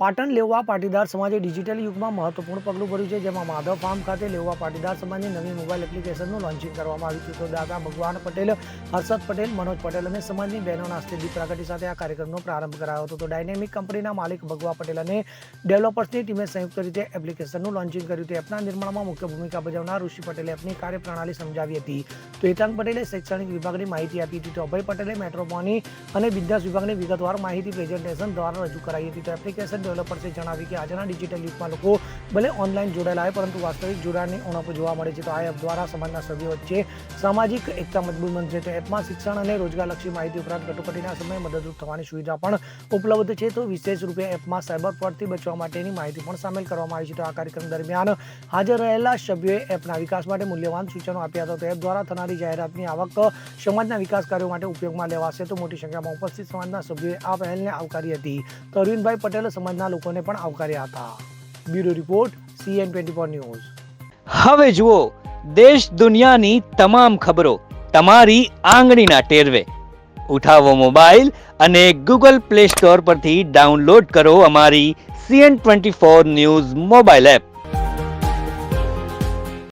પાટણ લેવા પાટીદાર સમાજે ડિજિટલ યુગમાં મહત્વપૂર્ણ પગલું ભર્યું છે, જેમાં માધવ ફાર્મ ખાતે લેવા પાટીદાર સમાજની નવી મોબાઈલ એપ્લિકેશનનું લોન્ચિંગ કરવામાં આવ્યું હતું. તો દાદા ભગવાન પટેલ, હર્ષદ પટેલ, મનોજ પટેલ અને સમાજની બહેનોના હસ્તે દીપ પ્રાગટ્ય સાથે આ કાર્યક્રમનો પ્રારંભ કરાયો હતો. તો ડાયનેમિક કંપનીના માલિક ભગવા પટેલ અને ડેવલપર્સની ટીમે સંયુક્ત રીતે એપ્લિકેશનનું લોન્ચિંગ કર્યું હતું. એપના નિર્માણમાં મુખ્ય ભૂમિકા ભજવનાર ઋષિ પટેલે એપની કાર્યપ્રણાલી સમજાવી હતી. તો હેતાંગ પટેલે શૈક્ષણિક વિભાગની માહિતી આપી હતી. તો અભય પટેલે મેટ્રોપોની અને બિઝનેસ વિભાગની વિગતવાર માહિતી પ્રેઝન્ટેશન દ્વારા રજૂ કરાઈ હતી. તો એપ્લિકેશન ડેવલપર્સે જણાવ્યું કે આજના ડિજિટલ યુગમાં લોકો ભલે ઓનલાઈન જોડાયેલા હોય, પરંતુ વાસ્તવિક જોડાણની ઉણપ જોવા મળે છે. તો આ એપ દ્વારા સમાજના સભ્યો વચ્ચે સામાજિક એકતા મજબૂત બનશે. તો એપમાં શિક્ષણ અને રોજગારલક્ષી માહિતી ઉપરાંત કટોકટીના સમયે મદદરૂપ થવાની સુવિધા પણ ઉપલબ્ધ છે. તો વિશેષ રૂપે એપમાં સાયબર ફ્રોડથી બચવા માટેની માહિતી પણ સામેલ કરવામાં આવી છે. તો આ કાર્યક્રમ દરમિયાન હાજર રહેલા સભ્યોએ એપના વિકાસ માટે મૂલ્યવાન સૂચનો આપ્યા હતા. તો એપ દ્વારા થનારી જાહેરાતની આવક સમાજના વિકાસ કાર્યો માટે ઉપયોગમાં લેવાશે. તો મોટી સંખ્યામાં ઉપસ્થિત સમાજના સભ્યોએ આ પહેલને આવકારી હતી. તો અરવિંદભાઈ પટેલ સમાજના લોકોને પણ આવકાર્યા હતા. Bureau report CN24 news. હવે જુઓ દેશ દુનિયાની તમામ ખબરો તમારી આંગળીના ટેરવે. ઉઠાવો મોબાઈલ અને Google Play Store પરથી ડાઉનલોડ કરો અમારી CN24 ન્યૂઝ મોબાઈલ એપ.